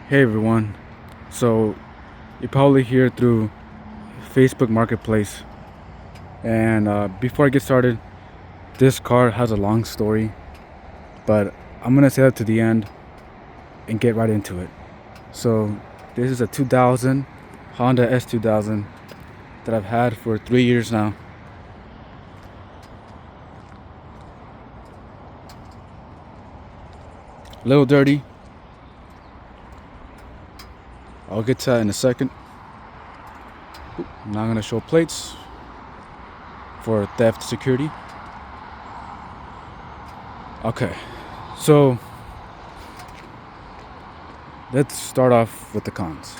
Hey everyone. So you're probably here through Facebook Marketplace. And before I get started, this car has a long story, but I'm gonna say that to the end and get right into it. So this is a 2000 Honda S2000 that I've had for 3 years now. A little dirty. I'll get to that in a second. I'm not gonna show plates for theft security. Okay, so let's start off with the cons.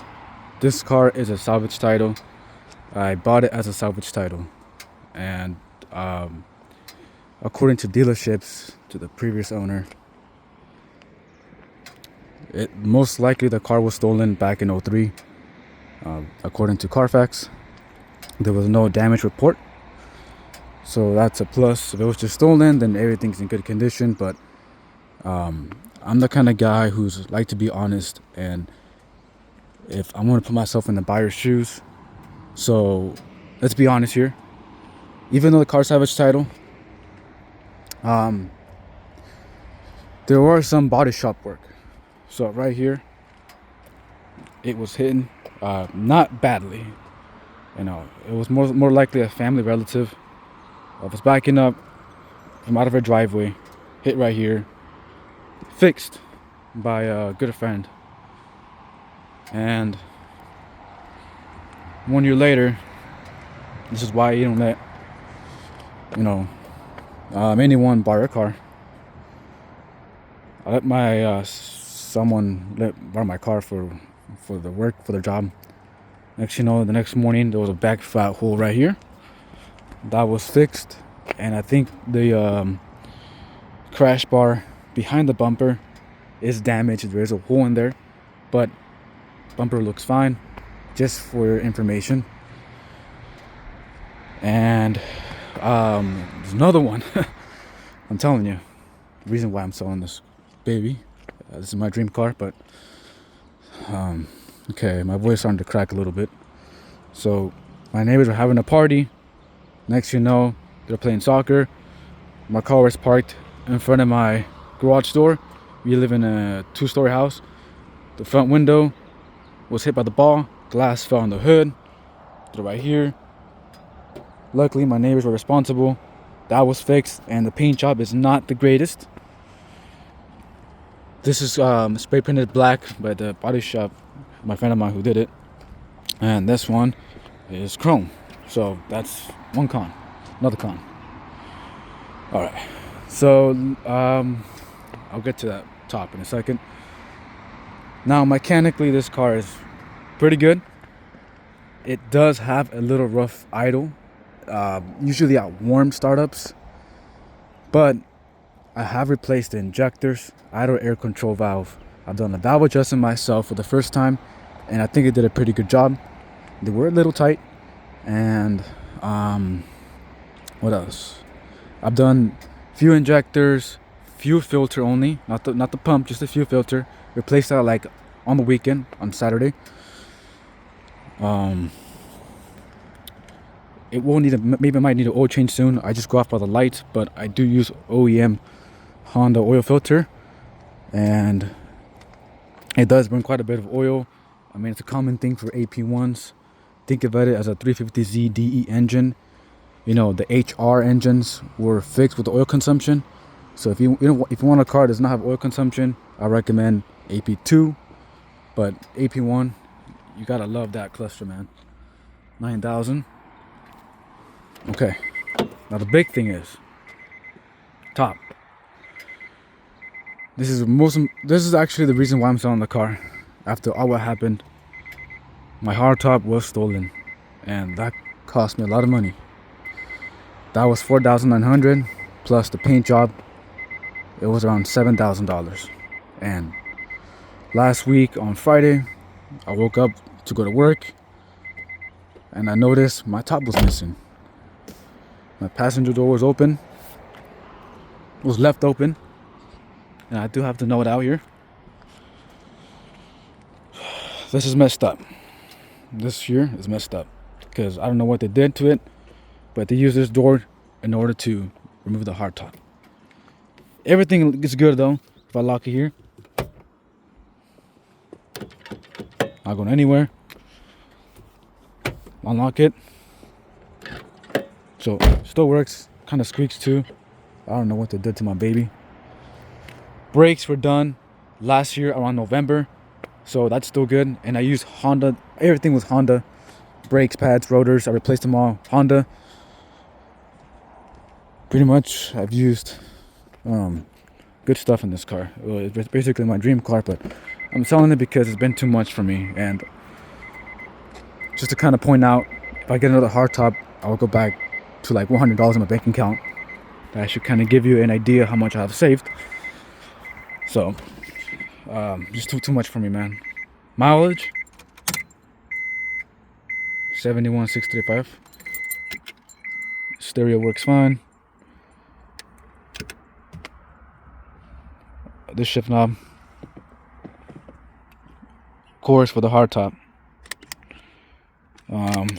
This car is a salvage title. I bought it as a salvage title, and according to dealerships, to the previous owner, most likely the car was stolen back in '03. According to Carfax, there was no damage report, so that's a plus. If it was just stolen, then everything's in good condition. But I'm the kind of guy who's like to be honest, and if I'm going to put myself in the buyer's shoes, so let's be honest here. Even though the car salvage title, there was some body shop work. So right here, it was hidden, not badly. It was more likely a family relative. I was backing up from out of her driveway, hit right here, fixed by a good friend. And 1 year later, this is why you don't let anyone borrow a car. I let my someone borrow my car for the job. The next morning there was a back fat hole right here that was fixed, and I think the crash bar behind the bumper is damaged. There's a hole in there, but bumper looks fine. Just for your information. And there's another one. I'm telling you, the reason why I'm selling this baby. This is my dream car, but okay, my voice starting to crack a little bit. So my neighbors are having a party. Next you know, they're playing soccer. My car was parked in front of my garage door. We live in a 2-story house. The front window was hit by the ball. Glass fell on the hood. They're right here. Luckily, my neighbors were responsible. That was fixed, and the paint job is not the greatest. This is spray painted black by the body shop, my friend of mine who did it. And this one is chrome. So that's one con. Another con. Alright. So I'll get to that top in a second. Now, mechanically, this car is pretty good. It does have a little rough idle, usually at warm startups. But I have replaced the injectors, idle air control valve. I've done the valve adjustment myself for the first time, and I think it did a pretty good job. They were a little tight, and what else? I've done few injectors, fuel filter only, not the pump, just the fuel filter. Replaced that like on the weekend, on Saturday. It will might need an oil change soon. I just go off by the light, but I do use OEM Honda oil filter, and it does burn quite a bit of oil. I mean, it's a common thing for AP1s. Think about it as a 350Z DE engine. The HR engines were fixed with the oil consumption. So if you want a car that does not have oil consumption, I recommend AP2. But AP1, you gotta love that cluster, man. 9,000. Okay. Now the big thing is top. This is actually the reason why I'm selling the car. After all what happened, my hard top was stolen, and that cost me a lot of money. That was $4,900 plus the paint job. It was around $7,000. And last week on Friday, I woke up to go to work, and I noticed my top was missing. My passenger door was left open, and I do have to know it out here. this is messed up. This here is messed up because I don't know what they did to it, but they used this door in order to remove the hardtop. Everything is good though. If I lock it here, not going anywhere. Unlock it. So still works. Kind of squeaks too. I don't know what they did to my baby. Brakes were done last year around November, so that's still good. And I used Honda. Everything was Honda. Brakes, pads, rotors. I replaced them all Honda. Pretty much, I've used good stuff in this car. Well, it's basically my dream car, but I'm selling it because it's been too much for me. And just to kind of point out, if I get another hardtop, I'll go back to like $100 in my bank account. That should kind of give you an idea how much I have saved. So, just too much for me, man. Mileage 71,635. Stereo works fine. This shift knob, of course, for the hardtop.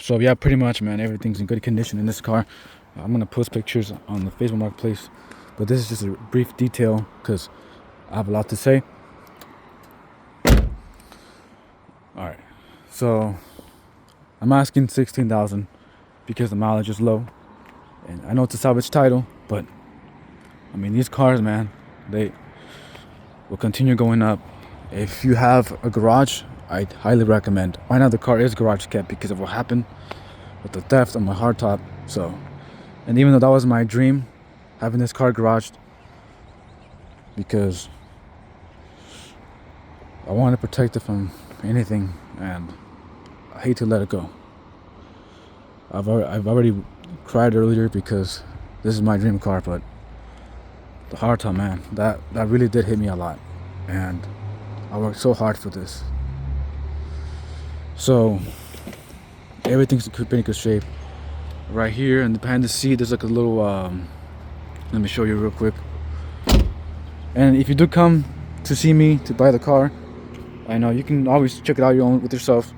So yeah, pretty much, man, everything's in good condition in this car. I'm gonna post pictures on the Facebook Marketplace, but this is just a brief detail because I have a lot to say. All right, so I'm asking $16,000 because the mileage is low, and I know it's a salvage title, but I mean, these cars, man, they will continue going up. If you have a garage, I'd highly recommend. Right now the car is garage kept because of what happened with the theft on my hardtop. So, and even though that was my dream, having this car garaged, because I want to protect it from anything, and I hate to let it go. I've already cried earlier because this is my dream car, but the hardtop, man, that really did hit me a lot, and I worked so hard for this. So everything's in pretty good shape. Right here and behind the seat, there's like a little. Let me show you real quick. And if you do come to see me to buy the car, I know you can always check it out with yourself.